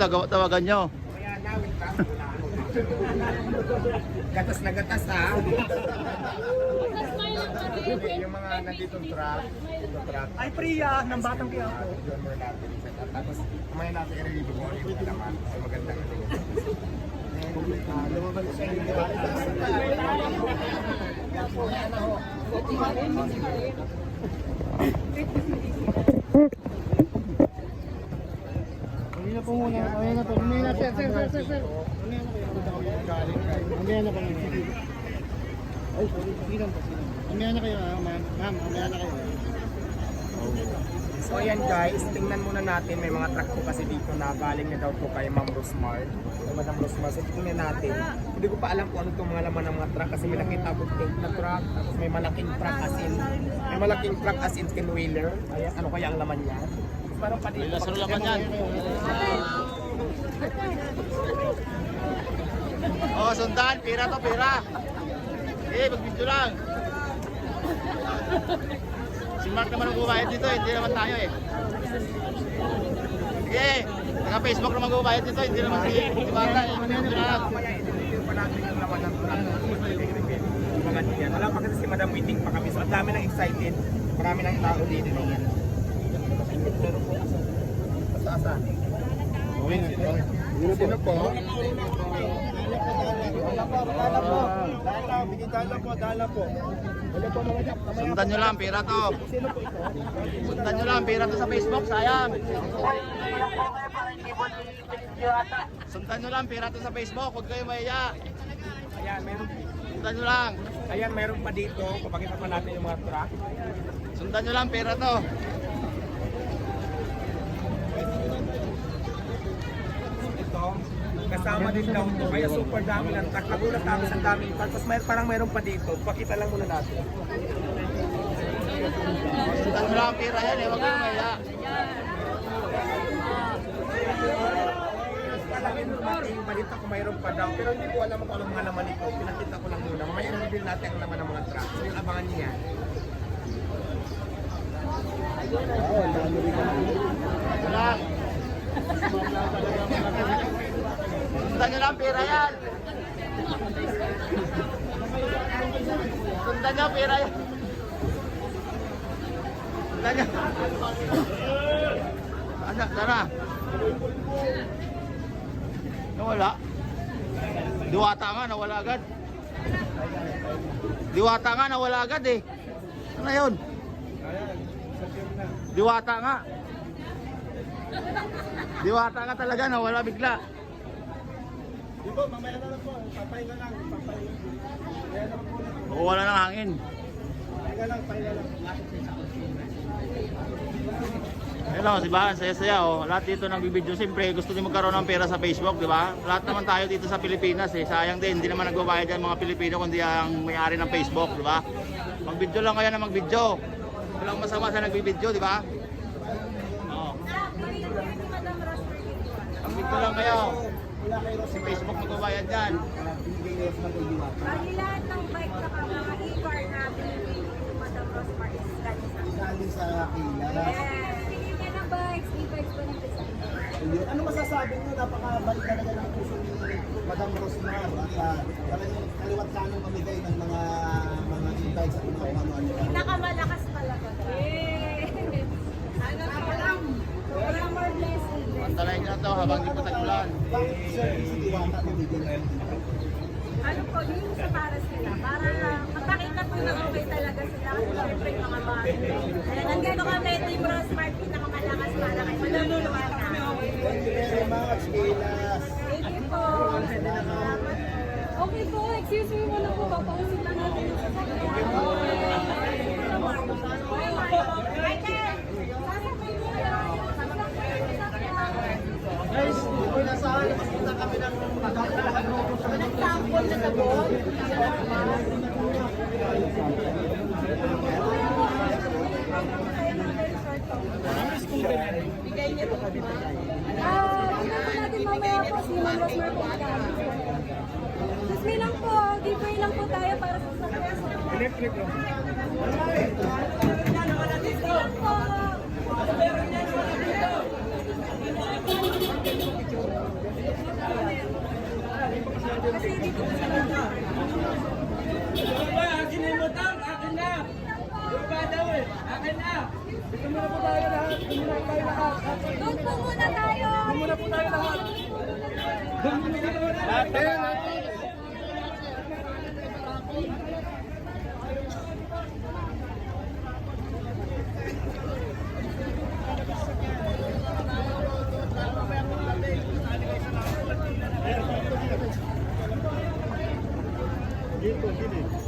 tawagan nyo. Kaya nawit ka. Gatas na gatas ha. Yung mga nandito truck. Ay, Priya, ng Batang Quiapo. Yun mo natin. Tapos kumaya natin i-review mo yung naman. Ay magandang ito. Lumabas siya yung Mamaya na po muna. Mamaya na po. Mamaya na, sir. Mamaya na po. Ay, sige lang po. Mamaya na kayo, ma'am. Ma'am, mamaya na kayo. So ayan guys, tingnan muna natin. May mga truck po kasi dito na galing na daw po kay Ma'am Rosmar. Kay Madam Rosmar. So tingnan natin. Hindi ko pa alam kung ano itong mga laman ng mga truck kasi may nakita ko pink na truck. Tapos may malaking truck as in. May malaking truck as in tin-wheeler. Ayan, ano kaya ang laman niya? Parang pa dito. Lasaro laman yan. Oh, sundan. Pira to, pira. Mag-video lang. Si Mark naman ang gumayad dito, hindi naman tayo eh. Sige, naka-Facebook naman gumayad dito, hindi naman si Mark eh. Mamaya i-review pa natin yung laman ng truck. Mga diyan. Wala pa kasi si Madam waiting pa kami. So ang dami nang excited. Marami nang tao dito. Saan? Sino po? Dala po. Sundan nyo lang, pira to. Sundan nyo lang, pira to sa Facebook, sayang. Sundan nyo lang, pira to sa Facebook, huwag kayo mahiya. Ayan, meron. Sundan nyo lang. Ayan, meron pa dito. Papakita pa natin yung mga truck. Sundan nyo lang, pira to. Ito, kasama din daw ito. Kaya super dami ng truck. Nagulat namin sa daming truck. Tapos parang meron pa dito. Pakita lang muna natin. Sundan nyo lang, pira yan eh, huwag kayo mahiya. Yung balita ko mayroon pa daw. Pero hindi ko alam kung anong mga laman ito. Pinakita ko lang muna. Mamaya i-reveal natin ang laman ng mga truck. So yung abangan niya. Lang. Sundan nyo lang, pira yan. Sundan nyo, pira yan. Sundan nyo. Ano, tara. Nawala. Diwata nga, nawala agad. Diwata nga, nawala agad eh. Ano yun? Diwata nga. Diwata nga talaga, nawala bigla. Di po, mamaya na lang po. Papahinga lang. O, wala ng hangin. Pahinga lang. Hello, si Bahan, saya-saya oh. Lahat dito nagbibideo. Siyempre, gusto din magkaroon ng pera sa Facebook, di ba? Lahat naman tayo dito sa Pilipinas eh. Sayang din, hindi naman nagbabayad yan mga Pilipino kundi ang may-ari ng Facebook, di ba? Mag-video lang kayo na mag-video. Walang masama sa nagbibideo, di ba? Oo. Mag-video lang kayo. Si Facebook magbabayad yan. Bali lahat ng bike na mga e-car na binibili ni Madam Rosmar is galing sa Yes! Bigyan niya ng bikes, e-bikes po ng design. Ano masasabi niyo? Napakabalik talaga ng puso ni Madam Rosmar at kaliwat kanong mamigay ng mga e-bikes at mga ano-ano. Pinakamalakas talaga. Ano pa lang? Sobrang more blessing. Pantalayin nyo na to habang di pa tag-ulan. Bakit sir, si Diwata mamigay? Ano po, yun sa para sila. Para mapakita po na okay talaga sila. Kasi siyempre yung mga bata. Kaya nandito kami, Team Rosmar, pinakamalakas para kay Madam Rosmar. Thank you very much, Kailas. Thank you po. Salamat. Okay po, excuse me muna po, papausin lang natin yung sasakyan. Guys, inasahan na mapunta kami ng Nagsampol na sabon. Bigay niya po kami. Tingnan natin mamaya po si Ma'am Rosmar po magkano. Just me lang po, giveaway lang po tayo para sa sasakyan. Electric lang. Just me lang po. kasi dito po sa baba. Akin na yung motor! Akin na! Baba daw eh! Akin na! Dito muna po tayo lahat! Dito muna po tayo lahat! Doon po muna tayo. Dito muna po tayo lahat! Doon muna tayo lahat! Dito, dito.